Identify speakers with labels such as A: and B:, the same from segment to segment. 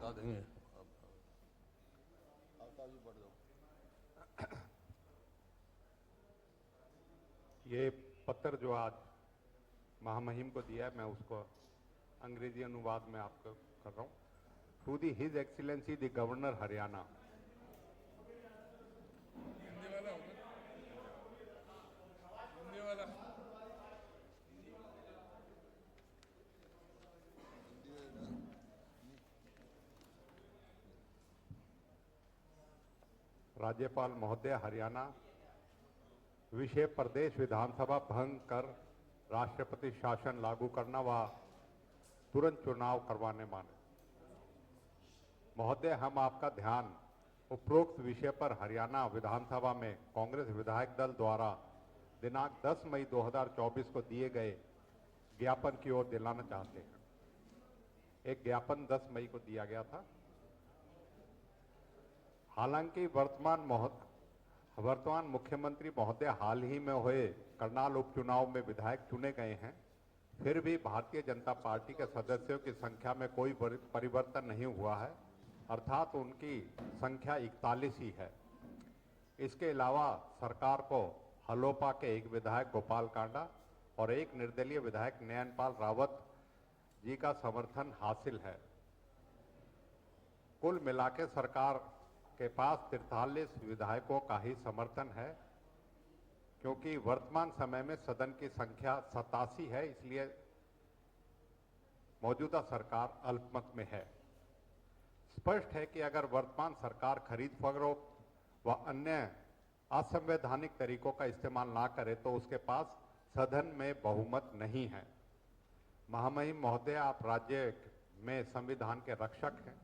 A: बता देंगे। आप जी पढ़ दो।
B: ये पत्र जो आज महामहिम को दिया है, मैं उसको अंग्रेजी अनुवाद में आपको कर रहा हूँ। To the his excellency the governor Haryana.
C: Hindi वाला होगा, हिंदी वाला।
B: राज्यपाल महोदय, हरियाणा विषय प्रदेश विधानसभा भंग कर राष्ट्रपति शासन लागू करना व तुरंत चुनाव करवाने माने। महोदय, हम आपका ध्यान उपरोक्त विषय पर हरियाणा विधानसभा में कांग्रेस विधायक दल द्वारा दिनांक 10 मई 2024 को दिए गए ज्ञापन की ओर दिलाना चाहते हैं। एक ज्ञापन 10 मई को दिया गया था। हालांकि वर्तमान मुख्यमंत्री महोदय हाल ही में हुए करनाल उपचुनाव में विधायक चुने गए हैं, फिर भी भारतीय जनता पार्टी के सदस्यों की संख्या में कोई परिवर्तन नहीं हुआ है, अर्थात उनकी संख्या 41 ही है। इसके अलावा सरकार को हलोपा के एक विधायक गोपाल कांडा और एक निर्दलीय विधायक नयनपाल रावत जी का समर्थन हासिल है। कुल मिलाकर सरकार के पास 43 विधायकों का ही समर्थन है। क्योंकि वर्तमान समय में सदन की संख्या 87 है, इसलिए मौजूदा सरकार अल्पमत में है। स्पष्ट है कि अगर वर्तमान सरकार खरीद फरोख्त व अन्य असंवैधानिक तरीकों का इस्तेमाल ना करे तो उसके पास सदन में बहुमत नहीं है। महामहिम महोदय, आप राज्य में संविधान के रक्षक हैं,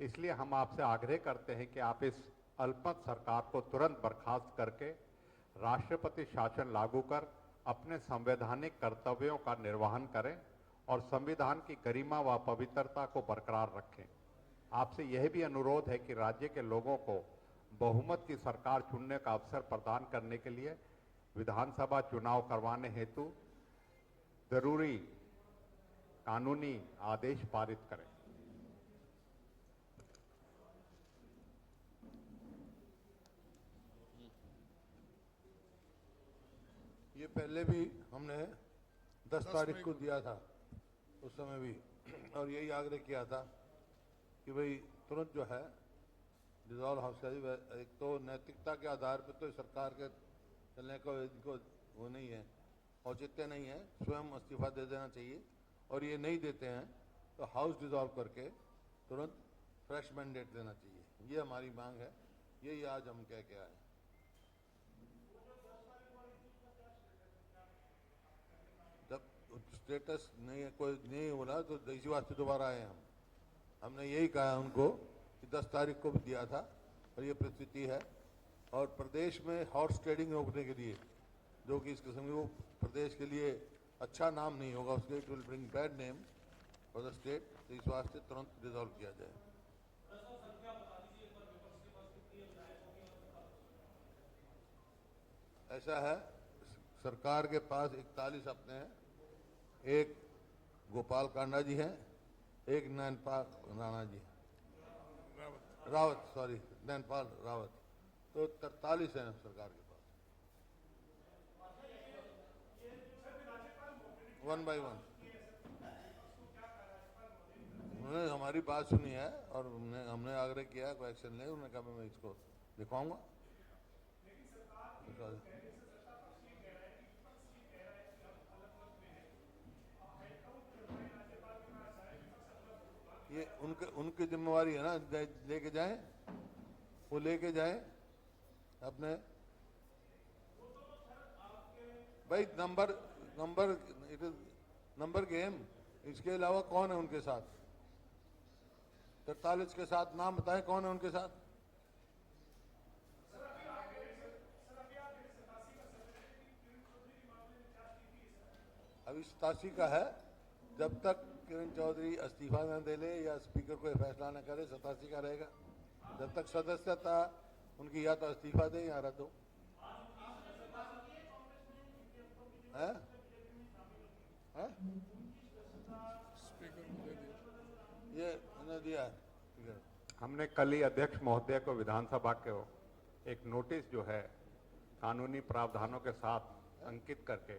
B: इसलिए हम आपसे आग्रह करते हैं कि आप इस अल्पमत सरकार को तुरंत बर्खास्त करके राष्ट्रपति शासन लागू कर अपने संवैधानिक कर्तव्यों का निर्वहन करें और संविधान की गरिमा व पवित्रता को बरकरार रखें। आपसे यह भी अनुरोध है कि राज्य के लोगों को बहुमत की सरकार चुनने का अवसर प्रदान करने के लिए विधानसभा चुनाव करवाने हेतु जरूरी कानूनी आदेश पारित करें।
A: ये पहले भी हमने 10 तारीख को दिया था, उस समय भी, और यही आग्रह किया था कि भाई तुरंत जो है डिजॉल्व हाउस का। एक तो नैतिकता के आधार पर तो सरकार के चलने को इनको वो नहीं है, औचित्य नहीं है, स्वयं इस्तीफा दे देना चाहिए। और ये नहीं देते हैं तो हाउस डिजॉल्व करके तुरंत फ्रेश मैंडेट देना चाहिए। ये हमारी मांग है, यही आज हम कह के आए। स्टेटस नहीं है, कोई नहीं हो रहा तो इसी वास्ते दोबारा आए हम। हमने यही कहा उनको कि 10 तारीख को भी दिया था और ये परिस्थिति है। और प्रदेश में हॉर्स ट्रेडिंग रोकने के लिए, जो कि इस किस्म की वो प्रदेश के लिए अच्छा नाम नहीं होगा, उसके it will bring bad name for the state, तो इस वास्ते तुरंत रिजॉल्व किया जाए। ऐसा है, सरकार के पास 41 अपने हैं, एक गोपाल कांडा जी हैं, एक नैनपाल राणा जी, रावत, सॉरी नैनपाल रावत, तो 43 हैं सरकार के पास, 1 बाई 1। उन्होंने हमारी बात सुनी है और हमने आग्रह किया कोई एक्शन ले। उन्होंने कहा मैं इसको दिखाऊंगा। ये उनकी जिम्मेवारी है ना, लेके जाएं, वो लेके जाएं अपने भाई। It is number game. इसके अलावा कौन है उनके साथ? 43 के साथ नाम बताएं कौन है उनके साथ। अभी 87 का है, जब तक किरण चौधरी इस्तीफा न दे ले या स्पीकर कोई फैसला न करे 87 का रहेगा। जब तक सदस्यता उनकी या तो इस्तीफा दे या रद्द हो।
C: स्पीकर को दे दिया,
A: ये उन्होंने दिया है
B: हमने कल ही अध्यक्ष महोदय को विधानसभा को एक नोटिस जो है कानूनी प्रावधानों के साथ अंकित करके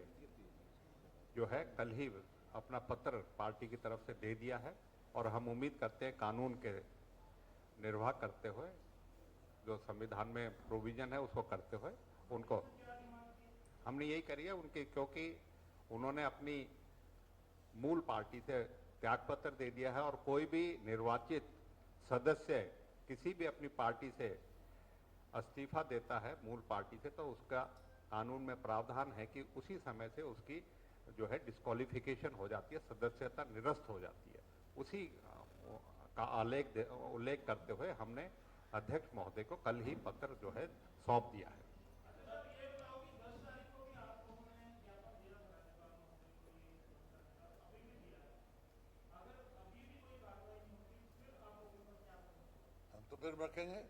B: जो है कल ही अपना पत्र पार्टी की तरफ से दे दिया है और हम उम्मीद करते हैं कानून के निर्वाह करते हुए जो संविधान में प्रोविजन है उसको करते हुए उनको हमने यही करी है उनकी, क्योंकि उन्होंने अपनी मूल पार्टी से त्यागपत्र दे दिया है और कोई भी निर्वाचित सदस्य किसी भी अपनी पार्टी से इस्तीफा देता है मूल पार्टी से तो उसका कानून में प्रावधान है कि उसी समय से उसकी जो है डिस्क्वालिफिकेशन हो जाती है, सदस्यता निरस्त हो जाती है। उसी का उल्लेख करते हुए हमने अध्यक्ष महोदय को कल ही पत्र जो है सौंप दिया है।
A: हम तो फिर रखेंगे,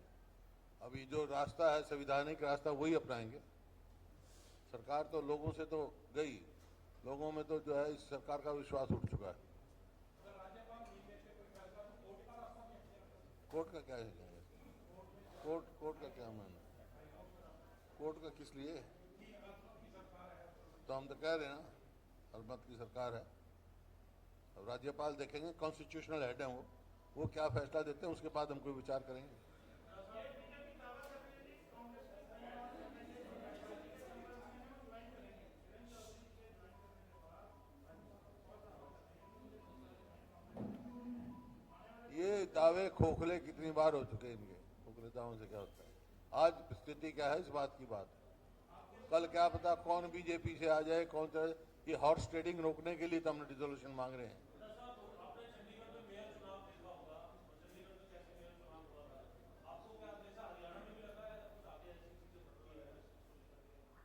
A: अभी जो रास्ता है संवैधानिक रास्ता वही अपनाएंगे। सरकार तो लोगों से तो गई, लोगों में तो जो है इस सरकार का विश्वास उठ चुका है। कोर्ट का क्या है? कोर्ट का क्या मानना? कोर्ट का किस लिए? तो हम तो कह रहे हैं ना, अलमत की सरकार है। अब राज्यपाल देखेंगे, कॉन्स्टिट्यूशनल हेड है वो क्या फैसला देते हैं उसके बाद हम कोई विचार करेंगे। ये दावे खोखले कितनी बार हो चुके हैं इनके, खोखले दावों से क्या होता है? आज स्थिति क्या है इस बात की बात है। कल क्या पता कौन बीजेपी से आ जाए, कौन सा। ये हॉर्स ट्रेडिंग रोकने के लिए तो हमने डिसोल्यूशन मांग रहे हैं।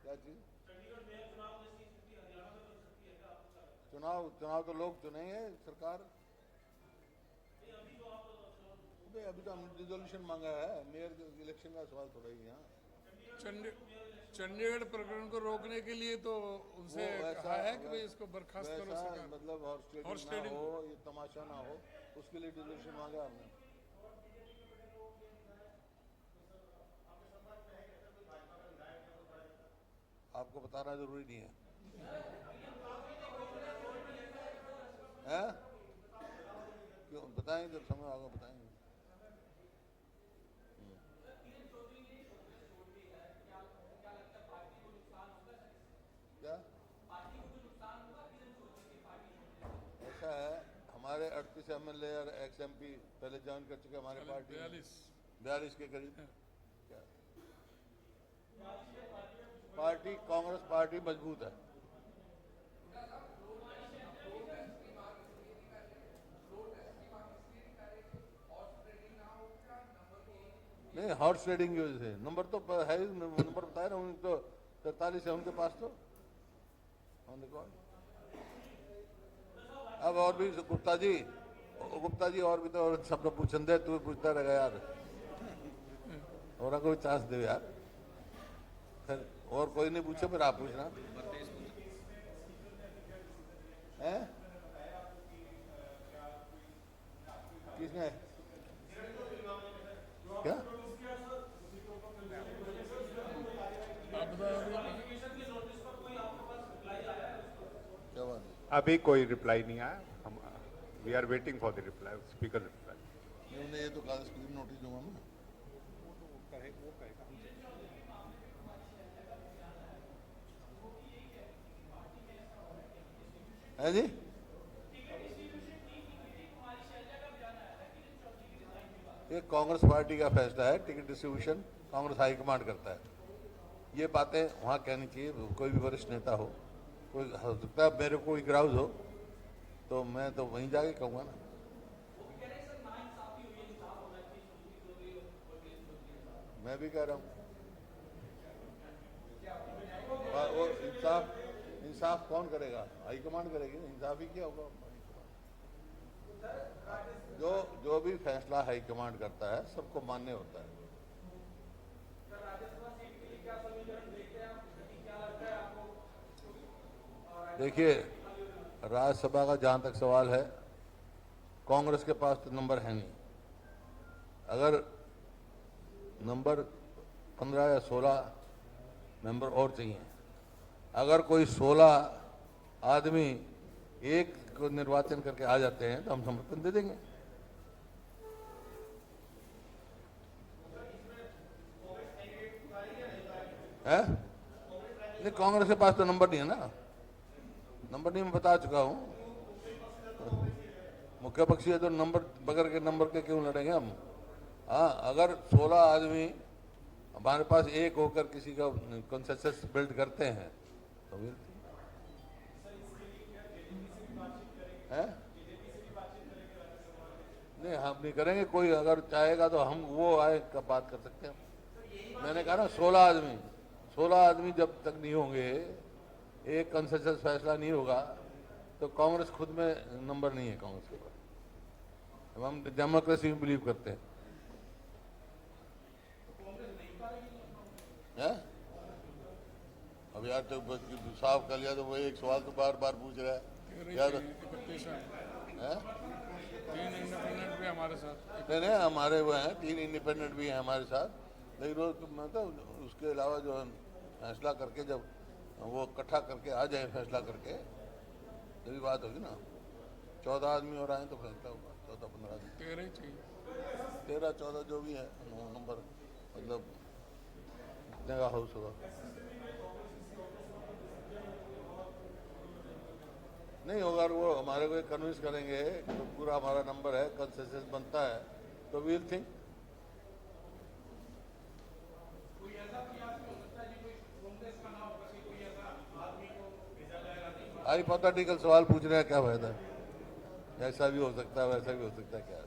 A: क्या चीज? चुनाव तो लोग चुनेंगे सरकार। अभी तो हमने डिसोल्यूशन मांगा है, मेयर इलेक्शन का सवाल थोड़ा ही यहाँ।
C: चंडीगढ़ प्रकरण को रोकने के लिए तो उनसे कहा है कि भाई इसको बर्खास्त करो सरकार।
A: मतलब हॉर्स ट्रेडिंग ना हो, ये तमाशा ना हो, उसके लिए डिसोल्यूशन मांगा हमने। आपको बताना जरूरी नहीं है, हैं? क्यों बताएंगे, जब समय आएगा बताएंगे। क्या ऐसा है, हमारे 38 MLA और XMP पहले ज्वाइन कर चुके हमारे पार्टी में, 42 के करीब। क्या पार्टी, कांग्रेस पार्टी मजबूत है। नहीं, हॉर्स ट्रेडिंग की वजह से नंबर तो है, नंबर बताया ना उनको, तो 43 है उनके पास। तो अब और भी गुप्ता जी और भी तो सब लोग पूछन दे, तू पूछता रहेगा यार, और कोई चांस दे यार। फिर और कोई नहीं पूछे, फिर आप पूछना है। किसने क्या? क्या बात है?
B: अभी कोई रिप्लाई नहीं आया, हम we are waiting for the reply, speaker reply.
A: उन्होंने ये तो कहा स्क्रीन नोटिस दूंगा मैं। है जी, ये कांग्रेस पार्टी का फैसला है। टिकट डिस्ट्रीब्यूशन कांग्रेस हाईकमांड करता है। ये बातें वहाँ कहनी चाहिए, कोई भी वरिष्ठ नेता हो, कोई हो सकता है मेरे को कोई ग्राउज हो तो मैं तो वहीं जाके कहूँगा ना। मैं भी कह रहा हूँ, वो इंसाफ कौन करेगा? हाईकमांड करेगी ना। इंसाफ ही क्या होगा? जो भी फैसला हाईकमांड करता है सबको मान्य होता है। देखिए, राज्यसभा का जहां तक सवाल है, कांग्रेस के पास तो नंबर है नहीं। अगर नंबर 15 या 16 मेंबर और चाहिए, अगर कोई 16 आदमी एक को निर्वाचन करके आ जाते हैं तो हम समर्थन दे देंगे। है नहीं, कांग्रेस के पास तो नंबर नहीं है ना, नंबर नहीं, मैं बता चुका हूं। मुख्य पक्षी है तो नंबर बगैर के नंबर के क्यों लड़ेंगे हम। हाँ, अगर 16 आदमी हमारे पास एक होकर किसी का कंसेंसस बिल्ड करते हैं तो भी है नहीं, हम नहीं करेंगे। कोई अगर चाहेगा तो हम वो आए का बात कर सकते हैं। मैंने कहा ना 16 आदमी जब तक नहीं होंगे, एक कंसेंसस फैसला नहीं होगा तो कांग्रेस खुद में नंबर नहीं है कांग्रेस के पास। हम डेमोक्रेसी में बिलीव करते हैं। अब यार तो साफ कर लिया तो वो एक सवाल तो बार बार पूछ रहा है यार।
C: 3 इंडिपेंडेंट भी हमारे साथ।
A: नहीं, हमारे वो हैं 3 इंडिपेंडेंट भी हैं हमारे साथ, लेकिन मतलब उसके अलावा जो फैसला करके जब वो इकट्ठा करके आ जाए फैसला करके तभी बात होगी ना। 14 आदमी और आए तो फैसला होगा। 14-15 आदमी,
C: 13 ही चाहिए।
A: 13-14 जो भी है नंबर, मतलब इतने का हाउस होगा। नहीं होगा, वो हमारे को कन्विंस करेंगे तो पूरा हमारा नंबर है, कंसेंसस बनता है तो वील थिंक। हाइपोथेटिकल सवाल पूछ रहे हैं, क्या फायदा है। ऐसा भी हो सकता है, वैसा भी हो सकता है, क्या है?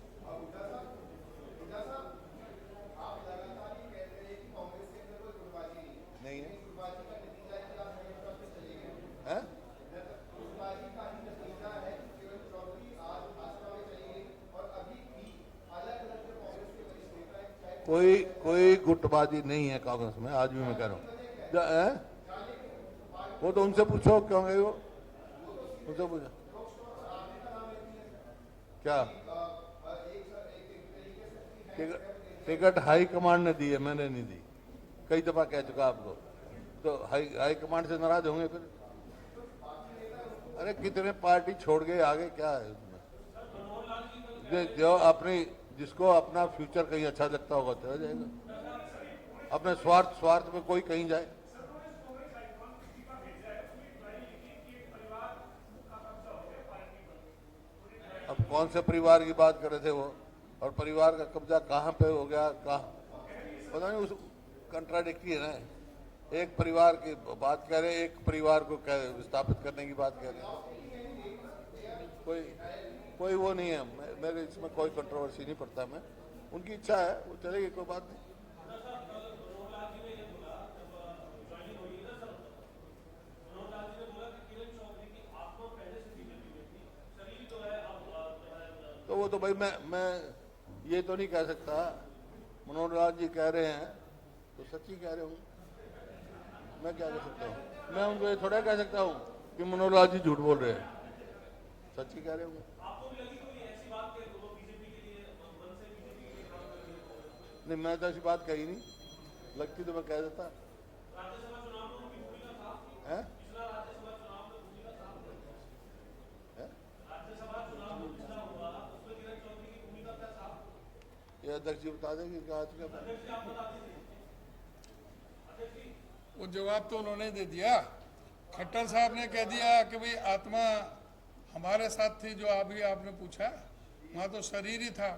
A: नहीं है, है? कोई गुटबाजी नहीं है कांग्रेस में, आज भी मैं कह रहा हूँ। वो तो उनसे पूछो क्यों गए वो, उनसे पूछो क्या टिकट हाई कमांड ने दी है, मैंने नहीं दी। कई दफा कह चुका आपको। तो हाई कमांड से नाराज होंगे फिर। अरे कितने पार्टी छोड़ गए आगे, क्या है उसमें। जो अपनी जिसको अपना फ्यूचर कहीं अच्छा लगता होगा चला जाएगा। अपने स्वार्थ में कोई कहीं जाए। अब कौन से परिवार की बात कर रहे थे वो, और परिवार का कब्जा कहाँ पे हो गया, कहाँ पता नहीं। उस कंट्राडिक्टी है ना, एक परिवार की बात कह रहे, एक परिवार को विस्थापित करने की बात कह रहे। कोई वो नहीं है, मेरे इसमें कोई कंट्रोवर्सी नहीं पड़ता। मैं उनकी इच्छा है, वो चलेगी, कोई बात नहीं। तो वो तो भाई मैं ये तो नहीं कह सकता। मनोहर लाल जी कह रहे हैं तो सच्ची कह रहे हूँ, मैं क्या कह सकता हूँ। मैं उनको ये थोड़ा कह सकता हूँ कि मनोहर लाल जी झूठ बोल रहे हैं, सच्ची कह रहे हूँ। नहीं, मैं तो ऐसी बात कही नहीं, लगती तो मैं कह देता है। ये अध्यक्ष जी बता देंगे क्या आज का।
C: वो जवाब तो उन्होंने दे दिया। खट्टर साहब ने कह दिया कि भाई आत्मा हमारे साथ थी, जो अभी आपने पूछा, वहाँ तो शरीर ही था।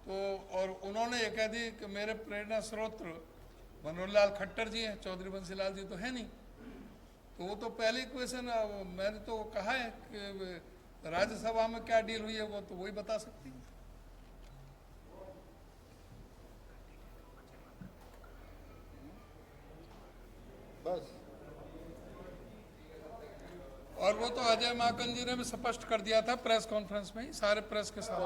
C: तो और उन्होंने ये कह दी कि मेरे प्रेरणा स्रोत मनोहर लाल खट्टर जी हैं, चौधरी बंसीलाल जी तो है नहीं। तो वो तो पहले क्वेश्चन मैंने तो कहा है कि राज्यसभा में क्या डील हुई है वो तो वही बता सकती है।
A: बस।
C: और वो तो अजय माकन जी ने भी स्पष्ट कर दिया था प्रेस कॉन्फ्रेंस में ही, सारे प्रेस के साथ।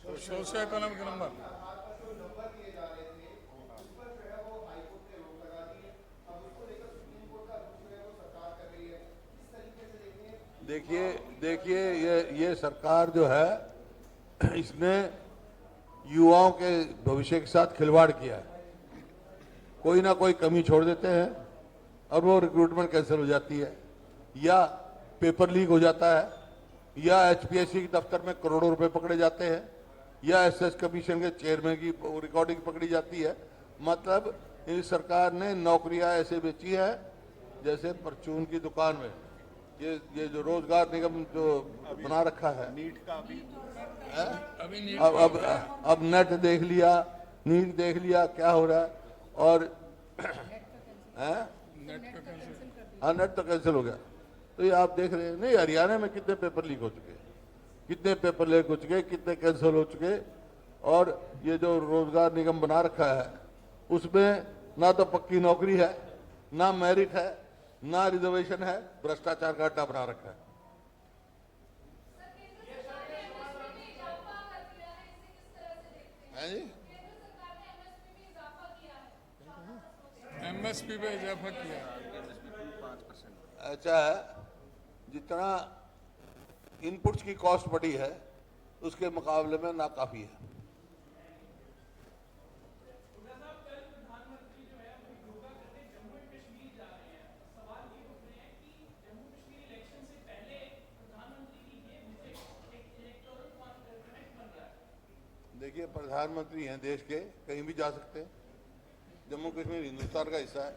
C: सोशियो इकोनॉमिक नंबर
A: देखिए ये सरकार जो है इसने युवाओं के भविष्य के साथ खिलवाड़ किया है। कोई ना कोई कमी छोड़ देते हैं और वो रिक्रूटमेंट कैंसिल हो जाती है, या पेपर लीक हो जाता है, या एचपीएससी के दफ्तर में करोड़ों रुपए पकड़े जाते हैं, या एसएस कमीशन के चेयरमैन की रिकॉर्डिंग पकड़ी जाती है। मतलब इस सरकार ने नौकरियां ऐसे बेची है जैसे परचून की दुकान में। ये जो रोजगार निगम जो बना रखा है,
B: नीट का भी
C: अभी नीट
A: अब नेट देख लिया, नीट देख लिया, क्या हो रहा है। और
C: नेट का कैंसिल
A: हाँ, नेट तो कैंसिल हो गया। तो ये आप देख रहे हैं, नहीं हरियाणा में कितने पेपर लीक हो चुके, कितने पेपर लीक हो चुके, कितने कैंसिल हो चुके। और ये जो रोजगार निगम बना रखा है उसमें ना तो पक्की नौकरी है, ना मेरिट है, ना रिजर्वेशन है, भ्रष्टाचार का अड्डा बना रखा है। हैं जी?
C: एमएसपी पे इजाफा किया।
A: ऐसा है, जितना इनपुट्स की कॉस्ट बढ़ी है उसके मुकाबले में नाकाफी है। देखिए, प्रधानमंत्री हैं देश के, कहीं भी जा सकते हैं। जम्मू कश्मीर हिंदुस्तान का हिस्सा है।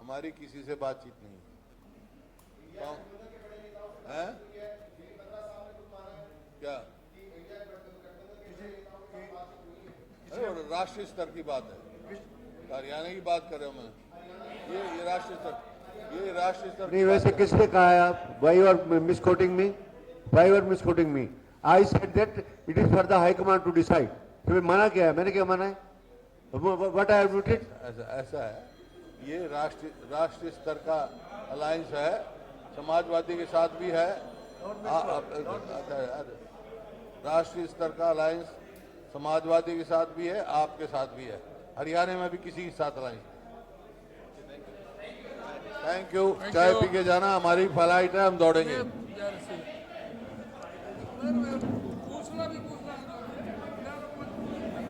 A: हमारी किसी से बातचीत नहीं है। क्या राष्ट्रीय स्तर की बात है, हरियाणा की बात कर रहे हो मैं। ये राष्ट्रीय स्तर, ये राष्ट्रीय स्तर
D: नहीं, वैसे किसने कहा है आप? Why you are misquoting me? Why you are misquoting me? I said that it is for the High Command to decide. तो माना क्या है? मैंने क्या माना है? What I have written?
A: ऐसा है, ये राष्ट्रीय स्तर का अलायंस है, समाजवादी के साथ भी है। राष्ट्रीय स्तर का अलायंस समाजवादी के साथ भी है, आपके साथ भी है, हरियाणा में भी किसी के साथ अलायंस। Thank you. चाय पी के जाना, हमारी फ्लाइट है, हम दौड़ेंगे।
C: पूछना भी पूछना